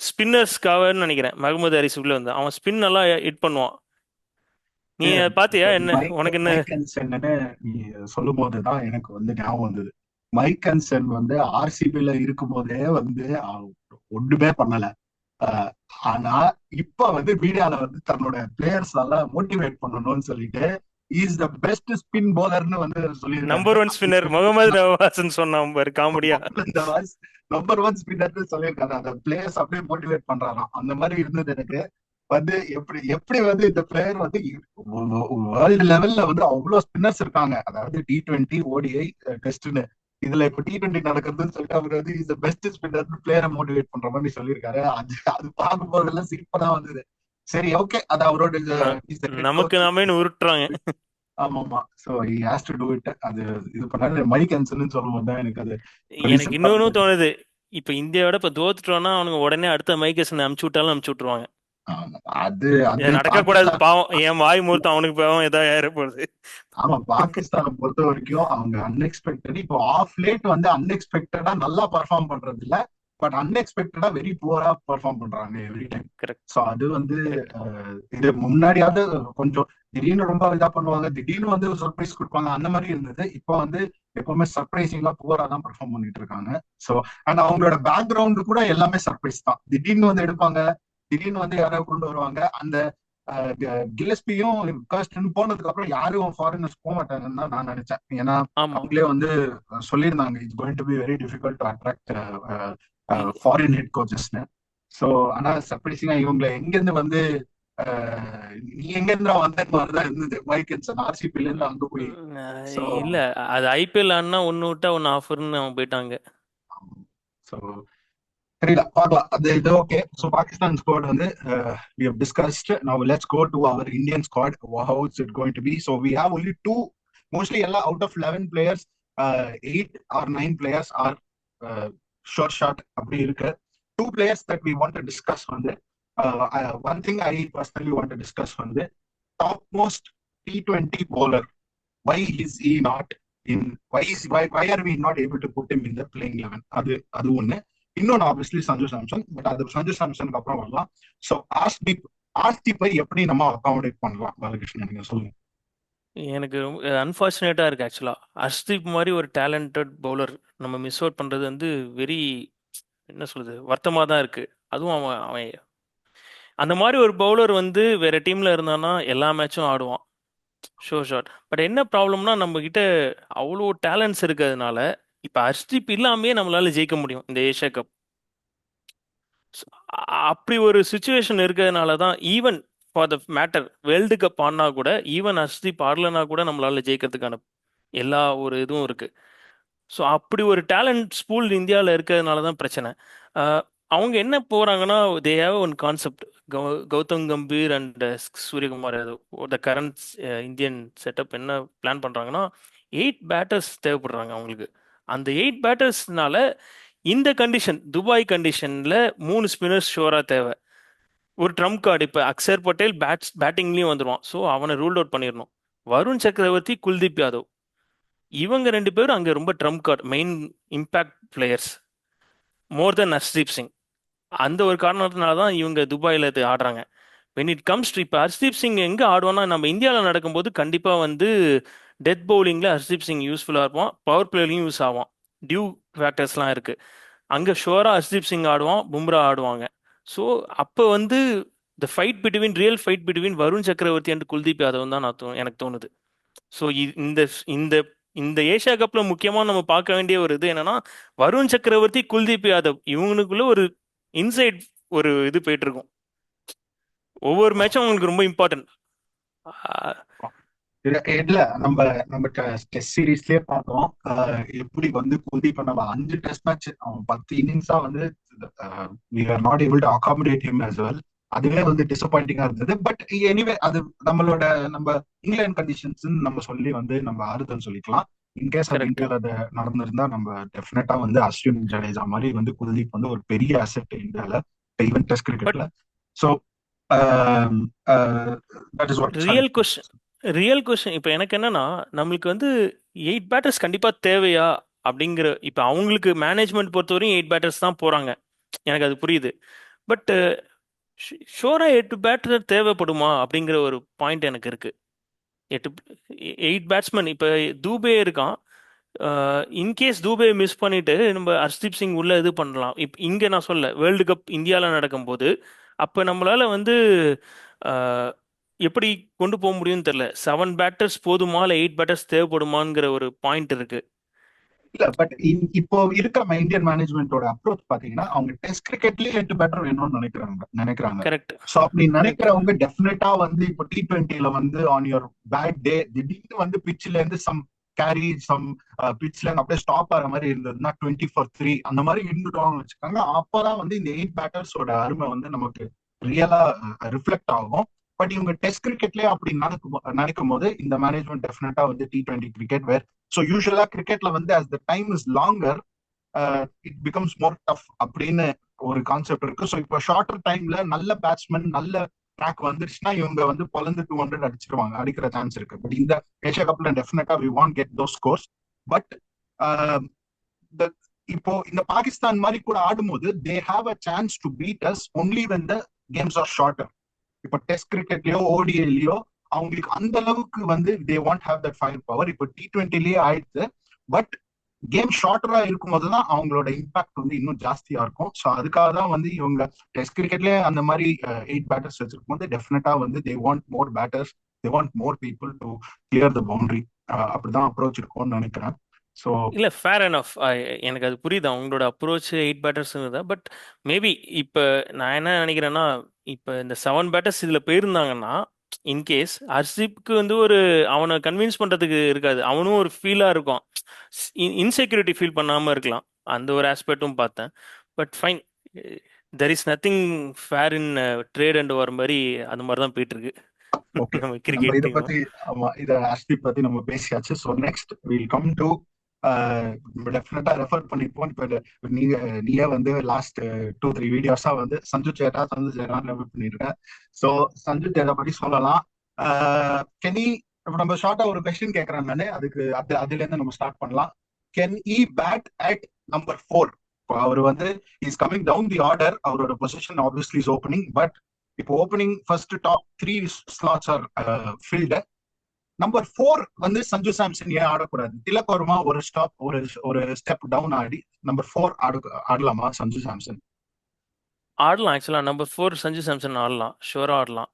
B: ஸ்பின்னர்ஸ்க்காகன்னு நினைக்கிறேன். முகமது ஹாரிஸ் உள்ள வந்து அவன் ஸ்பின் நல்லா ஹிட் பண்ணுவான். நீ பாத்தியா என்ன, உனக்கு என்ன?
A: நீ சொல்லும் போதுதான் எனக்கு வந்து ஞாபகம் வந்தது. மைக்கன்சன் வந்து RCBல இருக்கும் போதே வந்து ஒண்ணுமே பண்ணல. ஆனா இப்ப வந்து மீடியால வந்து தன்னோட பிளேயர்ஸ் எல்லாம் மோட்டிவேட் பண்ணணும்னு சொல்லிட்டு இஸ் த பெஸ்ட் ஸ்பின் பவுலர்னு வந்து சொல்லி
B: நம்பர் 1 ஸ்பின்னர் முகமது நவாஸ்னு சொன்னான் பாரு, காமெடியா.
A: நம்பர் 1 ஸ்பின்னர் சொல்லியிருக்காரு. அந்த பிளேயர்ஸ் அப்படியே மோட்டிவேட் பண்றாராம். அந்த மாதிரி இருந்தது எனக்கு வந்து எப்படி வந்து இந்த பிளேயர் வந்து வேர்ல்டு லெவல்ல வந்து அவ்வளவு ஸ்பின்னர்ஸ் இருக்காங்க. அதாவது T20 ODI டெஸ்ட்னு இதுல இப்ப T20 நடக்குதுன்னு சொல்லிட்டு அவர் வந்து இஸ் த பெஸ்ட் ஸ்பின்னர் பிளேயரை மோட்டிவேட் பண்ற மாதிரி சொல்லியிருக்காரு. அது பார்க்கும் போதெல்லாம் சிரிப்பா தான் வந்தது. சரி, ஓகே, அது அவரோட
B: நமக்கு நாமே உருட்டுறாங்க.
A: ஆமாமா. So he has to to it. அது இது பண்ணாரு. மைக்கன்சன் சொல்லும்போது தான் எனக்கு அது
B: இன்னொன்னு தோணுது. இப்ப இந்தியாவோட இப்ப தோத்துட்டோம்னா அவனுங்க உடனே அடுத்த மைக்கேசன் அமுச்சு விட்டாலும் அமுச்சு விட்டுருவாங்க.
A: ஆமா. அது
B: இது
A: அது
B: நடக்கக்கூடாது
A: பாகிஸ்தான்.
B: பாவம், என் வாய் மூர்த்தம் அவனுக்கு பாவம் ஏதாவது ஏறப்போகுது.
A: ஆமா, பாகிஸ்தானை பொறுத்த வரைக்கும் அவங்க அன்எக்ஸ்பெக்டட் இப்போ ஆஃப் லேட் வந்து அன்எக்ஸ்பெக்டடா நல்லா பெர்ஃபார்ம் பண்றது இல்ல, பட் அன்எக்ஸ்பெக்டடா வெரி புவரா பெர்ஃபார்ம் பண்றாங்க எவ்ரி டைம்.
B: கரெக்ட்,
A: ஸோ அது வந்து
B: கரெக்ட்.
A: இது முன்னாடியாவது கொஞ்சம் திடீர்னு ரொம்ப இதா பண்ணுவாங்க, திடீர்னு வந்து ஒரு சர்ப்ரைஸ் கொடுப்பாங்க, அந்த மாதிரி இருந்தது. இப்போ வந்து எப்பவுமே சர்ப்ரைசிங்கா புவரா தான் பெர்ஃபார்ம் பண்ணிட்டு இருக்காங்க. ஸோ அண்ட் அவங்களோட பேக்ரவுண்ட் கூட எல்லாமே சர்ப்ரைஸ் தான். திடீர்னு வந்து எடுப்பாங்க, திடீர்னு வந்து யாராவது கொண்டு வருவாங்க. அந்த கில்லஸ்பியும் கர்ஸ்டன் போனதுக்கு அப்புறம் யாரும் ஃபாரினர்ஸ் போக மாட்டாங்கன்னு தான் நான் நினைச்சேன். ஏன்னா
B: ஆமா.
A: அவங்களே வந்து சொல்லியிருந்தாங்க it's going to be very difficult to attract
B: இ-
A: ஃபாரின் ஹெட் கோச்சஸ்னு. ஸோ ஆனா சர்ப்ரைசிங்கா இவங்களை எங்கிருந்து வந்து நீ எங்க இருந்தா வந்த மாதிரிதான் இருந்தது. மைக்கேல்சன் ஆர்சிபில இருந்து அங்க போய். ஸோ
B: இல்ல, அது ஐபிஎல் ஆனா ஒன்னு விட்டா ஒன்னு ஆஃபர்னு அவன் போயிட்டாங்க.
A: ஸோ தெரியல, பார்க்கலாம். அது இது ஓகே. ஸோ பாகிஸ்தான் ஸ்குவாட் வந்து we have discussed. Now let's go to our Indian squad. How is it going to be? So we have only two, mostly எல்லாம் out of 11 players, 8 or 9 players are short shot அப்படி இருக்கு. Two players that we want to discuss வந்து one thing I personally want to discuss வந்து topmost T20 bowler. Why is he not in? Why are we not able to put him in the playing 11? அது ஒண்ணு. இன்னொன்னு obviously Sanju Samson, but அது சஞ்சு சாம்சனுக்கு அப்புறம் வரலாம். So ஆர்ஸ்தீப்பை எப்படி நம்ம அகாமடேட் பண்ணலாம் பாலகிருஷ்ணன், நீங்க சொல்லுங்க.
B: எனக்கு ரொம்ப அன்ஃபார்ச்சுனேட்டா இருக்கு ஆக்சுவலா. ஹர்ஷ்தீப் மாதிரி ஒரு டேலண்டட் பவுலர் நம்ம மிஸ் அவுட் பண்றது வந்து வெரி, என்ன சொல்றது, வருத்தமா தான் இருக்கு. அதுவும் அவன் அவன் அந்த மாதிரி ஒரு பவுலர் வந்து வேற டீம்ல இருந்தானா எல்லா மேட்சும் ஆடுவான், ஷோ ஷாட். பட் என்ன ப்ராப்ளம்னா நம்ம கிட்ட அவ்வளோ டேலண்ட்ஸ் இருக்கிறதுனால இப்போ ஹர்ஷ்தீப் இல்லாமே நம்மளால ஜெயிக்க முடியும் இந்த ஏஷியா கப். அப்படி ஒரு சுச்சுவேஷன் இருக்கிறதுனால தான் even for the matter world cup ஆடினா கூட, ஈவன் ஹர்ஷ்தீப் ஆடலனா கூட நம்மளால ஜெயிக்கிறதுக்கான எல்லா ஒரு இதுவும் இருக்கு. ஸோ அப்படி ஒரு டேலண்ட் ஸ்பூல் இந்தியாவில் இருக்கிறதுனால தான் பிரச்சனை. அவங்க என்ன போகிறாங்கன்னா, they have one concept. Gautam Gambhir and Suryakumar Yadav, the current Indian setup என்ன பிளான் பண்ணுறாங்கன்னா, 8 பேட்டர்ஸ் தேவைப்படுறாங்க அவங்களுக்கு. அந்த 8 பேட்டர்ஸ்னால இந்த கண்டிஷன், துபாய் கண்டிஷனில் 3 ஸ்பின்னர்ஸ் ஷோராக தேவை. ஒரு ட்ரம்ப் கார்டு, இப்போ அக்ஷர் பட்டேல் பேட்டிங்லேயும் வந்துடுவான், ஸோ அவனை ரூல் அவுட் பண்ணிடணும். வருண் சக்கரவர்த்தி, குல்தீப் யாதவ், இவங்க 2 பேரும் அங்கே ரொம்ப trump card, main impact players more than Harshdeep Singh. அந்த ஒரு காரணத்தினால தான் இவங்க துபாயில் இது ஆடுறாங்க. வென் இட் கம்ஸ் டு இப்போ ஹர்ஷ்தீப் சிங் எங்கே ஆடுவான்னா, நம்ம இந்தியாவில் நடக்கும்போது கண்டிப்பாக வந்து டெத் பவுலிங்கில் ஹர்ஷ்தீப் சிங் யூஸ்ஃபுல்லாக இருப்பான், பவர் பிளேலையும் யூஸ் ஆவான், டியூ ஃபேக்டர்ஸ்லாம் இருக்குது. அங்கே ஷோராக ஹர்ஷ்தீப் சிங் ஆடுவான், பும்ரா ஆடுவாங்க. ஸோ அப்போ வந்து the fight between, real fight between Varun சக்கரவர்த்தி அண்ட் குல்தீப் யாதவ் தான் எனக்கு தோணுது. ஸோ இந்த இந்த இந்த ஏஷியா கப்ல முக்கியமா நம்ம பார்க்க வேண்டிய ஒரு இது என்னன்னா, வருண் சக்கரவர்த்தி, குல்தீப் யாதவ் இவங்களுக்குள்ள ஒரு இன்சைட் ஒரு இது போயிட்டு இருக்கும். ஒவ்வொரு மேட்சும் அவங்களுக்கு ரொம்ப இம்பார்ட்டன்ட்.
A: இல்ல, நம்ம நம்ம டெஸ்ட் சீரீஸ்லயே பார்த்தோம் எப்படி வந்து குல்தீப் நம்ம 5 டெஸ்ட் மேட்ச் அவன் 10 இன்னிங்ஸா வந்து we were not able to accommodate him as well. அதுவே வந்து டிசப்பாயிண்டிங்கா இருந்தது. பட் எனிவே அது நம்ம இங்கிலாந்து கண்டிஷன்ஸ் நம்ம சொல்லி வந்து நம்ம ஆறுதல் சொல்லிக்கலாம். இன்கேஸ் அது இந்தியாவில் அது நடந்திருந்தா நம்ம டெஃபினட்டா வந்து அஸ்வின் ஜடேஜா மாதிரி வந்து குல்தீப் வந்து ஒரு பெரிய அசெட் இந்தியாவில், ஈவன் டெஸ்ட் கிரிக்கெட்ல. So that is what
B: real question இப்போ எனக்கு என்னன்னா, நம்மளுக்கு வந்து 8 பேட்டர்ஸ் கண்டிப்பா தேவையா அப்படிங்கிற, இப்போ அவங்களுக்கு மேனேஜ்மெண்ட் பொறுத்தவரையும் 8 பேட்டர்ஸ் தான் போறாங்க, எனக்கு அது புரியுது. பட் ஷோரா 8 பேட்டர் தேவைப்படுமா அப்படிங்கிற ஒரு பாயிண்ட் எனக்கு இருக்கு. 8 பேட்ஸ்மேன், இப்போ தூபே இருக்கான். இன்கேஸ் தூபே மிஸ் பண்ணிட்டு நம்ம ஹர்ஷ்தீப் சிங் உள்ள இது பண்ணலாம். இப்போ இங்கே நான் சொல்ல, வேர்ல்டு கப் இந்தியாவில் நடக்கும்போது அப்போ நம்மளால வந்து எப்படி கொண்டு போக முடியும்னு தெரியல. 7 பேட்டர்ஸ் போதுமா இல்லை 8 பேட்டர்ஸ் தேவைப்படுமாங்கிற ஒரு பாயிண்ட் இருக்கு.
A: இல்ல, பட் இப்போ இருக்கிற இந்தியன் மேனேஜ்மெண்டோட அப்ரோச் பாத்தீங்கன்னா, அவங்க டெஸ்ட் கிரிக்கெட்லயே 8 பேட்டர் வேணும்னு நினைக்கிறாங்க.
B: கரெக்ட்.
A: சோ அப்படி நினைக்கிறவங்க டெஃபினட்டா வந்து இப்போ T20ல வந்து ஆன் யுவர் பேட் டே திடீர்னு வந்து பிட்ச்ல இருந்து சம் கேரி சம் பிட்ச்ல அப்படியே ஸ்டாப் ஆகிற மாதிரி இருந்ததுன்னா 20 for 3 அந்த மாதிரி இருந்துட்டோம்னு வச்சுக்காங்க. அப்பதான் வந்து இந்த 8 பேட்டர்ஸோட அருமை வந்து நமக்கு ரியலா ரிஃப்ளெக்ட் ஆகும். பட் இவங்க டெஸ்ட் கிரிக்கெட்லயே அப்படி நினைக்கும் போது இந்த மேனேஜ்மெண்ட் டெஃபினட்டா வந்து T20 கிரிக்கெட் வேர். ஸோ யூஸ்வலா கிரிக்கெட்ல வந்து as the time is longer it becomes more tough அப்படின்னு ஒரு கான்செப்ட் இருக்கு. ஸோ இப்போ ஷார்ட்டர் டைம்ல நல்ல பேட்ஸ்மேன் நல்ல ட்ராக் வந்துருச்சுன்னா இவங்க வந்து பொலந்து 200 அடிச்சிருவாங்க, அடிக்கிற சான்ஸ் இருக்கு. பட் இந்த ஏஷியா கப்ல டெஃபினட்டா we want get those scores. But இப்போ இந்த பாகிஸ்தான் மாதிரி கூட ஆடும்போது they have a chance to beat us only when the games are shorter. இப்போ டெஸ்ட் கிரிக்கெட்லயோ ஓடிஐலயோ அவங்களுக்கு அந்த அளவுக்கு வந்து they want have that fire power. இப்போ T20லயே ஆயிடுது. பட் கேம் ஷார்ட்டரா இருக்கும் போதுதான் அவங்களோட இம்பாக்ட் வந்து இன்னும் ஜாஸ்தியா இருக்கும். ஸோ அதுக்காக தான் வந்து இவங்க டெஸ்ட் கிரிக்கெட்லயே அந்த மாதிரி 8 பேட்டர்ஸ் வச்சிருக்கும் போது டெஃபினட்டா வந்து they want more batters, they want more people to clear the boundary. அப்படிதான் அப்ரோச் இருக்கும்னு நினைக்கிறேன். ஸோ
B: இல்லை, ஃபேர் அனஃப். எனக்கு அது புரியுது அவங்களோட அப்ரோச் 8 பேட்டர்ஸ் தான். பட் மேபி இப்போ நான் என்ன நினைக்கிறேன்னா, இப்போ இந்த 7 பேட்டர்ஸ் இதில் போயிருந்தாங்கன்னா இன்கேஸ் ஹர்ஷிப்க்கு வந்து அவனை கன்வின்ஸ் பண்ணுறதுக்கு இருக்காது. அவனும் ஒரு ஃபீலாக இருக்கும், இன்செக்யூரிட்டி ஃபீல் பண்ணாமல் இருக்கலாம். அந்த ஒரு ஆஸ்பெக்டும் பார்த்தேன். But fine, there is nothing fair in trade and வர மாதிரி அந்த மாதிரி தான் போயிட்டு இருக்கு
A: ஓகே,
B: நம்ம
A: நம்ம
B: கிரிக்கெட்
A: இத
B: டீம்.
A: பத்தி ஆமா இத ஹர்ஷ்தீப் பத்தி நம்ம பேசியாச்சு. So next will come to டெஃபினட்டா ரெஃபர் பண்ணிப்போம். இப்போ நீயே வந்து லாஸ்ட் 2-3 வீடியோஸா வந்து சஞ்சு சேட்டா ரெஃபர் பண்ணிருக்கேன். ஸோ சஞ்சு சேட்டா பத்தி சொல்லலாம். கெனி இப்போ நம்ம ஷார்ட்டா ஒரு கொஸ்டின் கேட்கறேன் நானு, அதுல இருந்து நம்ம ஸ்டார்ட் பண்ணலாம். Can he bat at number 4? அவர் வந்து is coming down the order. அவரோட position obviously is opening. But இப்போ opening first top 3 slots are filled. Number 4 வந்து சஞ்சு சாம்சன் ஏன் ஆடக்கூடாது? திலக் வர்மா ஒரு ஸ்டெப் டவுன் ஆடி நம்பர் 4 ஆடலாமா சஞ்சு சாம்சன்?
B: ஆடலாம். ஆக்சுவலாக நம்பர் 4 சஞ்சு சாம்சன் ஆடலாம், ஷுவராக ஆடலாம்.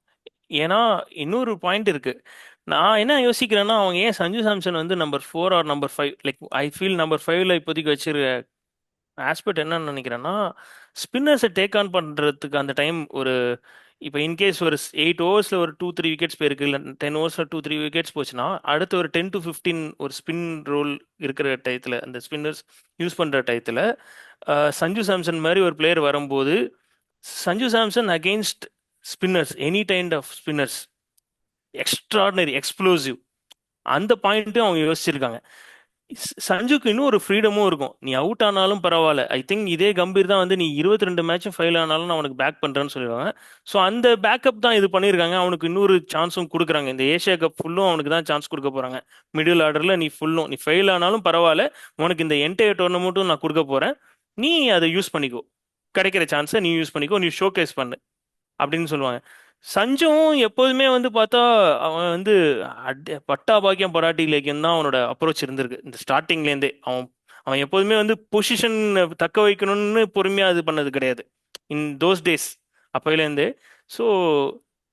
B: ஏன்னா இன்னொரு பாயிண்ட் இருக்கு. நான் என்ன யோசிக்கிறேன்னா, அவங்க ஏன் சஞ்சு சாம்சன் வந்து number 4 or number 5, like I feel number 5ல இப்போதைக்கு வச்சிருக்க ஆஸ்பெக்ட் என்னன்னு நினைக்கிறேன்னா, ஸ்பின்னர்ஸை டேக் ஆன் பண்ணுறதுக்கு அந்த டைம் இப்போ இன்கேஸ் ஒரு 8 ஓவர்ஸில் ஒரு 2-3 விக்கெட்ஸ் போயிருக்கு, இல்லை 10 ஓவர்ஸில் 2-3 விக்கெட்ஸ் போச்சுன்னா அடுத்து ஒரு 10-15 ஒரு ஸ்பின் ரோல் இருக்கிற டயத்தில், அந்த ஸ்பின்னர்ஸ் யூஸ் பண்ணுற டயத்தில் சஞ்சு சாம்சன் மாதிரி ஒரு பிளேயர் வரும்போது, Sanju Samson against spinners, any kind of spinners, extraordinary explosive, அந்த பாயிண்ட்டும் அவங்க யோசிச்சிருக்காங்க. சஞ்சுக்கு இன்னும் ஒரு ஃப்ரீடமும் இருக்கும். நீ அவுட் ஆனாலும் பரவாயில்ல, ஐ திங்க் இதே கம்பீர் தான் வந்து நீ 22 மேட்சும் ஃபெயில் ஆனாலும் நான் அவனுக்கு பேக் பண்ணுறேன்னு சொல்லிடுவாங்க. ஸோ அந்த பேக்கப் தான் இது பண்ணியிருக்காங்க. அவனுக்கு இன்னொரு சான்ஸும் கொடுக்குறாங்க. இந்த ஏஷியா கப் ஃபுல்லும் அவனுக்கு தான் சான்ஸ் கொடுக்க போகிறாங்க. மிடில் ஆர்டரில் நீ ஃபுல்லும் நீ ஃபெயில் ஆனாலும் பரவாயில்ல, உனக்கு இந்த என்டையர் டோர்னமெண்ட்டும் நான் கொடுக்க போகிறேன், நீ அதை யூஸ் பண்ணிக்கோ, கிடைக்கிற சான்ஸை நீ யூஸ் பண்ணிக்கோ, நீ ஷோகேஸ் பண்ணு அப்படின்னு சொல்லுவாங்க. சஞ்சுவும் எப்போதுமே வந்து பார்த்தா அவன் வந்து பட்டா பாக்கியம் பராட்டி இலக்கியம் தான் அவனோட அப்ரோச் இருந்திருக்கு இந்த ஸ்டார்டிங்லேருந்தே. அவன் அவன் எப்போதுமே வந்து பொசிஷன் தக்க வைக்கணும்னு பொறுமையாக இது பண்ணது கிடையாது இன் தோஸ் டேஸ், அப்போலேருந்தே. ஸோ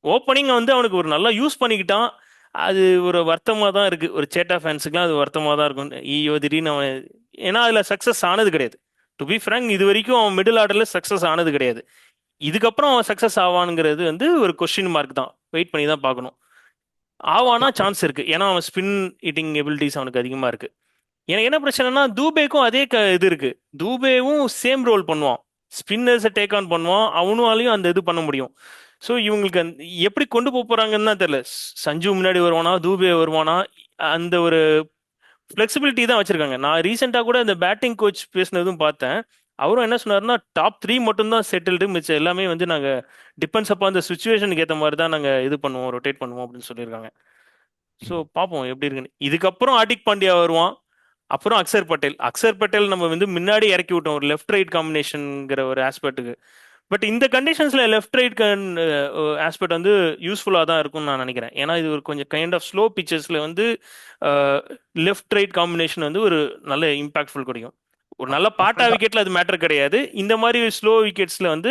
B: ஓப்பனிங் வந்து அவனுக்கு ஒரு நல்லா யூஸ் பண்ணிக்கிட்டான். அது ஒரு வருத்தமாக தான் இருக்குது, ஒரு சேட்டா ஃபேன்ஸுக்குலாம் அது வருத்தமாக தான் இருக்கும். ஈயோ திடீர்னு அவன், ஏன்னா அதில் சக்ஸஸ் ஆனது கிடையாது. டு பி ஃப்ராங்க், இது வரைக்கும் அவன் மிடில் ஆர்டரில் சக்ஸஸ் ஆனது கிடையாது. இதுக்கப்புறம் அவன் சக்ஸஸ் ஆவானுங்கிறது வந்து ஒரு கொஸ்டின் மார்க் தான், வெயிட் பண்ணி தான் பார்க்கணும். ஆவானா சான்ஸ் இருக்கு, ஏன்னா அவன் ஸ்பின் ஹிட்டிங் எபிலிட்டிஸ் அவனுக்கு அதிகமாக இருக்கு. எனக்கு என்ன பிரச்சனைனா, தூபேக்கும் அதே இது இருக்கு. தூபேவும் சேம் ரோல் பண்ணுவான், ஸ்பின்னர்ஸை டேக் ஆன் பண்ணுவான், அவனாலையும் அந்த இது பண்ண முடியும். ஸோ இவங்களுக்கு எப்படி கொண்டு போக போறாங்கன்னு தான் தெரியல. சஞ்சு முன்னாடி வருவானா, தூபே வருவானா, அந்த ஒரு ஃப்ளெக்சிபிலிட்டி தான் வச்சிருக்காங்க. நான் ரீசெண்டாக கூட இந்த பேட்டிங் கோச் பேசினதும் பார்த்தேன். அவரும் என்ன சொன்னார்னா, டாப் 3 மட்டும் தான் செட்டில்டு, மிச்சம் எல்லாமே வந்து நாங்கள் டிபெண்ட்ஸ் அப்போ அந்த சுச்சுவேஷனுக்கு ஏற்ற மாதிரி தான் நாங்கள் இது பண்ணுவோம், ரொட்டேட் பண்ணுவோம் அப்படின்னு சொல்லியிருக்காங்க. ஸோ பார்ப்போம் எப்படி இருக்குன்னு. இதுக்கப்புறம் ஹார்திக் பாண்டியா வருவான், அப்புறம் அக்சர் பட்டேல் நம்ம வந்து முன்னாடி இறக்கி விட்டோம் ஒரு லெஃப்ட் ரைட் காம்பினேஷனுங்கிற ஒரு ஆஸ்பெக்ட்டுக்கு. பட் இந்த கண்டிஷன்ஸில் லெஃப்ட் ரைட் ஆஸ்பெக்ட் வந்து யூஸ்ஃபுல்லாக தான் இருக்கும்னு நான் நினைக்கிறேன். ஏன்னா இது ஒரு கொஞ்சம் கைண்ட் ஆஃப் ஸ்லோ பிச்சர்ஸில் வந்து லெஃப்ட் ரைட் காம்பினேஷன் வந்து ஒரு நல்ல இம்பாக்ட்ஃபுல் கிடைக்கும். ஒரு நல்ல பாட்டா விக்கெட்ல அது மேட்டர் கிடையாது, இந்த மாதிரி ஸ்லோ விக்கெட்ஸ்ல வந்து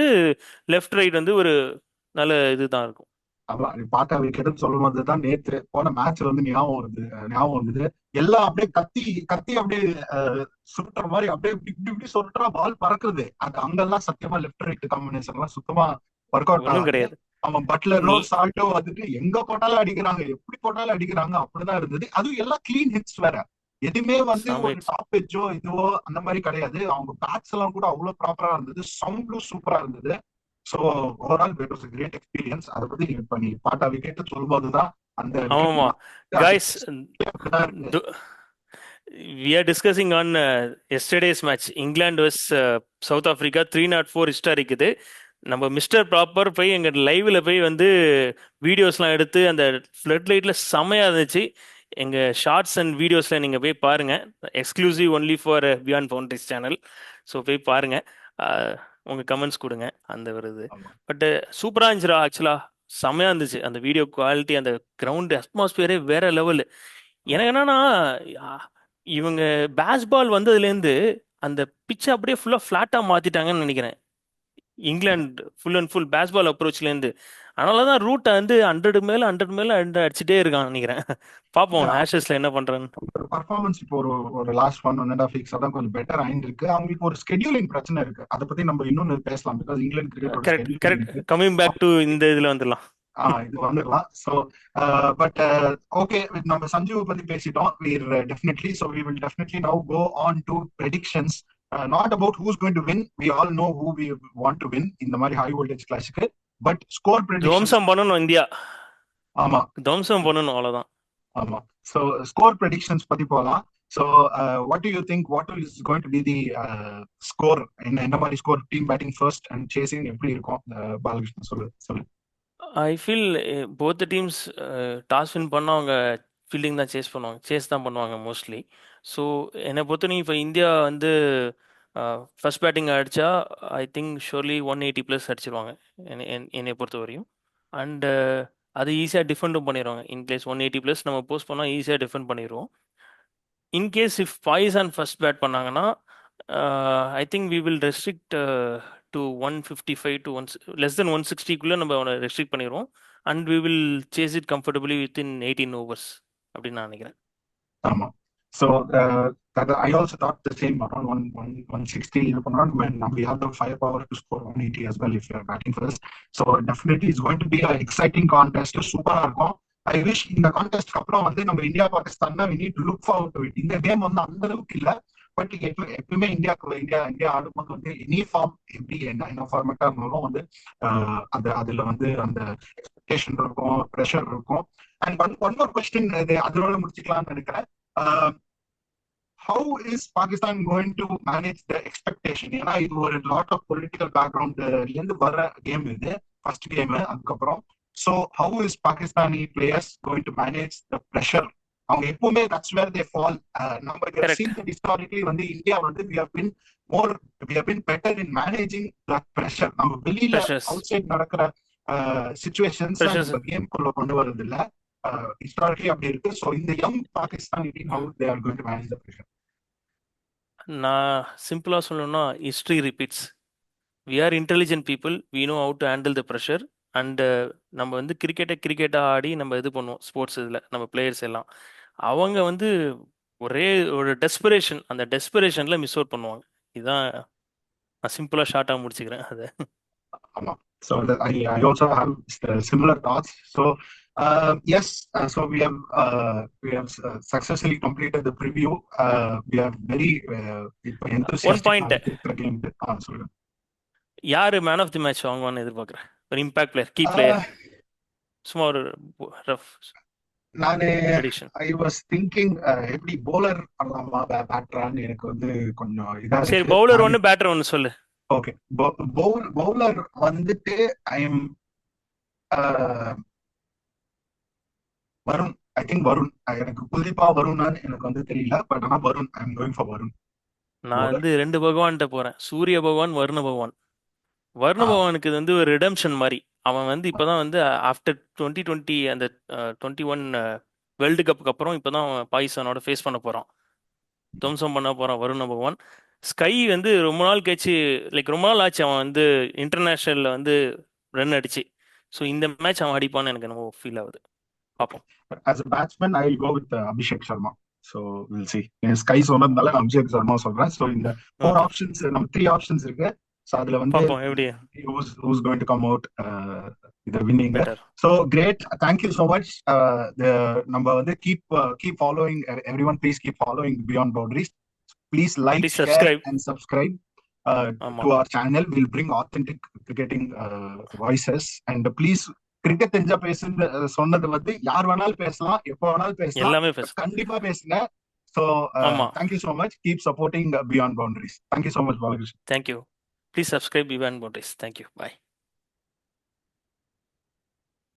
B: லெஃப்ட் ரைட் வந்து ஒரு நல்ல இதுதான் இருக்கும்.
A: பாட்டா விக்கெட்னு சொல்லும் போதுதான் நேற்று போன மேட்ச் வந்து ஞாபகம் வந்தது. எல்லாம் அப்படியே கத்தி கத்தி அப்படியே சுட்டுற மாதிரி அப்படியே இப்படி சுட்டுறா பால் பறக்குது. அது அங்கெல்லாம் சத்தியமா லெஃப்ட் ரைட் காம்பினேஷன் எல்லாம் சுத்தமா ஒர்க் அவுட் ஆகும் கிடையாது. அவன் பட்லரோ சால்ட்டோ வந்துட்டு எங்க போட்டாலும் அடிக்கிறாங்க, எப்படி போட்டாலும் அடிக்கிறாங்க, அப்படிதான் இருந்தது. அதுவும் எல்லாம் கிளீன் ஹிட்ஸ் வேற, எதுவுமே வந்து ஒரு டாப் எட்ஜோ இதுவோ அந்த மாதிரி கிடையாது. அவங்க பேட்ஸ் எல்லாம் கூட அவ்வளவு ப்ராப்பரா இருந்தது, சவுண்டும் சூப்பரா இருந்தது. So overall it was a great experience. அதை பத்தி இப்ப நீ பாட்டா விக்கெட் சொல்லும்போதுதான் அந்த
B: ஆமா guys, we are discussing on yesterday's match. England vs South Africa 304 historic இது. நம்ம மிஸ்டர் ப்ராப்பர் போய் எங்கள் லைவில் போய் வந்து வீடியோஸ்லாம் எடுத்து அந்த ஃப்ளட் லைட்டில் செமையாக இருந்துச்சு. எங்கள் ஷார்ட்ஸ் அண்ட் வீடியோஸில் நீங்கள் போய் பாருங்கள். Exclusive only for beyond boundaries channel. So போய் பாருங்கள், உங்கள் கமெண்ட்ஸ் கொடுங்க அந்த ஒரு இது. பட்டு சூப்பராக இருந்துச்சுடா, ஆக்சுவலாக செமையாக இருந்துச்சு அந்த வீடியோ குவாலிட்டி. அந்த கிரவுண்டு அட்மாஸ்பியரே வேற லெவலு. எனக்கு என்னன்னா, இவங்க பேஸ்பால் வந்ததுலேருந்து அந்த பிச்சை அப்படியே ஃபுல்லாக ஃப்ளாட்டாக மாற்றிட்டாங்கன்னு நினைக்கிறேன். England full and full Bazball அப்ரோச்லேருந்து. அதனால தான் ரூட்டை வந்து 100 மேலே அடிச்சுட்டே இருக்கான் நினைக்கிறேன். பார்ப்போம் ஆஷஸ்ல என்ன பண்றான்னு.
A: பர்ஃபார்மன்ஸ் இப்போ ஒரு லாஸ்ட் 1.5 வீக்ஸ் தான் கொஞ்சம் பெட்டர் ஆயிட்டு இருக்கு. அவங்களுக்கு ஒரு ஸ்கெடியூலிங் பிரச்சனை இருக்கு, அதை பத்தி நம்ம இன்னொன்னு பேசலாம். Because England cricket
B: correct. Coming back to இந்த இதுல வந்துடலாம்,
A: இது வந்துடலாம். ஸோ பட் ஓகே, நம்ம சஞ்சீவ் பத்தி பேசிட்டோம். Definitely so we will definitely now go on to predictions. Not about who's going to win, we all know who we want to win இந்த மாதிரி ஹை வோல்டேஜ் கிளாஸுக்கு. பட் ஸ்கோர் ப்ரெடிக்ஷன்
B: துவம்சம் பண்ணணும் India.
A: ஆமா,
B: துவம்சம் பண்ணணும், அவ்வளவுதான்.
A: ஆமா. ஸோ ஸ்கோர் ப்ரெடிக்ஷன்ஸ் பத்தி போகலாம். So what to you think, what is going to be the score? என்ன மாதிரி score? Team batting first and chasing எப்படி இருக்கும்? பாலகிருஷ்ணன் சொல்லு.
B: I feel both teams toss win பண்ணால் அவங்க ஃபீல்டிங் தான் சேஸ் தான் பண்ணுவாங்க மோஸ்ட்லி. ஸோ என்னை பொறுத்தவரைக்கும் இப்போ இந்தியா வந்து ஃபர்ஸ்ட் பேட்டிங் அடித்தா ஐ திங்க் ஷோர்லி 180+ அடிச்சிருவாங்க என்னை பொறுத்த வரையும். அண்டு அது ஈஸியாக டிஃபெண்டும் பண்ணிடுவாங்க. இன்கேஸ் 180+ நம்ம போஸ்ட் பண்ணால் ஈஸியாக டிஃபெண்ட் பண்ணிடுவோம். In case if Pakistan first bat பண்ணாங்கன்னா I think we will restrict to 155 to less than 160 நம்ம அவனை ரெஸ்ட்ரிக்ட் பண்ணிடுவோம். And we will chase it comfortably within 18 overs அப்படின்னு நான் நினைக்கிறேன்.
A: ஆமா. So I also thought the same, around 160 when we have the firepower to score 180 as well if you are batting first. So definitely it's going to be an exciting contest. Super இருக்கும். I wish இந்த contest அப்புறம் வந்து நம்ம India Pakistan we need to look forward to it. இந்த game வந்து அந்த அளவுக்கு இல்ல, பட் எப்பவுமே இந்தியா ஆடும்போது வந்து எனி ஃபார்ம் எப்படி என்ன ஃபார்மேட்டா இருந்தாலும் வந்து அதுல வந்து அந்த எக்ஸ்பெக்டேஷன் இருக்கும், ப்ரெஷர் இருக்கும். அண்ட் ஒன் மோர் கொஸ்டின், அதோட முடிச்சுக்கலாம்னு நினைக்கிறேன். How is Pakistan going to manage the expectation? ஏன்னா இது ஒரு லாட் ஆஃப் பொலிட்டிக்கல் பேக்ரவுண்ட்ல இருந்து வர கேம், இது ஃபர்ஸ்ட் கேம். அதுக்கப்புறம் so how is Pakistani players going to manage the pressure? அவங்க எப்பவுமே that's where they fall. நம்ம seen that historically வந்து இந்தியா வந்து we have been better in managing that pressure. நம்ம வெளியில outside நடக்கிற situations கேம் குள்ள கொண்டு வரது இல்ல, historically அப்படி இருக்கு. So இந்த young Pakistani team, how they are going to manage the pressure?
B: நான் சிம்பிளா சொல்லணும்னா history repeats. We are intelligent people, we know how to handle the pressure. And நம்ம வந்து கிரிக்கெட்டாக ஆடி நம்ம இது பண்ணுவோம் ஸ்போர்ட்ஸ். இதில் நம்ம பிளேயர்ஸ் எல்லாம் அவங்க வந்து ஒரே ஒரு டெஸ்பரேஷன், அந்த டெஸ்பரேஷனில் மிஸ் அவுட் பண்ணுவாங்க. இதுதான் நான் சிம்பிளாக ஷார்ட்டாக முடிச்சுக்கிறேன் அதை.
A: ஆமாம். So I also have similar thoughts. So yes, so we have successfully completed the preview. We are very enthusiastic.
B: One point, யாரு மேன் ஆஃப் தி மேட்ச் வாங்குவான்னு எதிர்பார்க்குறேன்? ஒரு இம்பாக்ட் பிளேயர், கீ பிளேயர், சும்மா ஒரு ரஃப்.
A: நானே ஐ வாஸ் திங்கிங் எப்படி bowler பண்ணலாமா பேட்டரான்னு எனக்கு வந்து கொஞ்சம் இதா.
B: சரி, பவுலர் ஒன்னு பேட்டர் ஒன்னு சொல்லு.
A: ஓகே, பவுலர் வந்துட்டு I am Varun. I think Varun. எனக்கு குல்தீப்பா வருணான்னு எனக்கு வந்து தெரியல, பட் ஆனா Varun. I am going for Varun.
B: நான் வந்து 2 பகவான்கிட்ட போறேன், சூரிய பகவான், வருண பகவான். வருண பகவானுக்கு இது வந்து ஒரு ரிடம்ஷன் மாதிரி. அவன் வந்து இப்போதான் வந்து ஆஃப்டர் 2020 அந்த 21 வேர்ல்டு கப்புக்கு அப்புறம் இப்போதான் அவன் பாகிஸ்தானோட ஃபேஸ் பண்ண போறான், துவம்சம் பண்ண போறான் வருண பகவான். ஸ்கை வந்து ரொம்ப நாள் கழிச்சு, ரொம்ப நாள் ஆச்சு அவன் வந்து இன்டர்நேஷனல்ல வந்து ரன் அடிச்சு. ஸோ இந்த மேட்ச் அவன் அடிப்பான்னு எனக்கு ரொம்ப ஃபீல் ஆகுது. பார்ப்போம்.
A: As a batsman, I will go with Abhishek Sharma. So we'll see. Sky சொன்னதால நான் அபிஷேக் சர்மா சொல்றேன். So இந்த 4 ஆப்ஷன்ஸ், நம்ம 3 ஆப்ஷன்ஸ் இருக்கு. So அதுல வந்து who's going to come out the winning. So great, thank you so much. நம்ம வந்து keep following everyone. Please keep following Beyond Boundaries. Please like, share and subscribe to our channel. We'll bring authentic cricketing voices. And please, cricket தெரிஞ்சா பேசுன்னு சொன்னது வந்து யார் வேணாலும் பேசலாம், எப்போ வேணாலும் பேசலாம், கண்டிப்பா பேசுங்க. ஸோ
B: ஆமாம்.
A: Thank you so much. Keep supporting beyond boundaries. Thank you so much Balakrishnan.
B: Thank you. Please subscribe beyond boundaries. Thank you. Bye.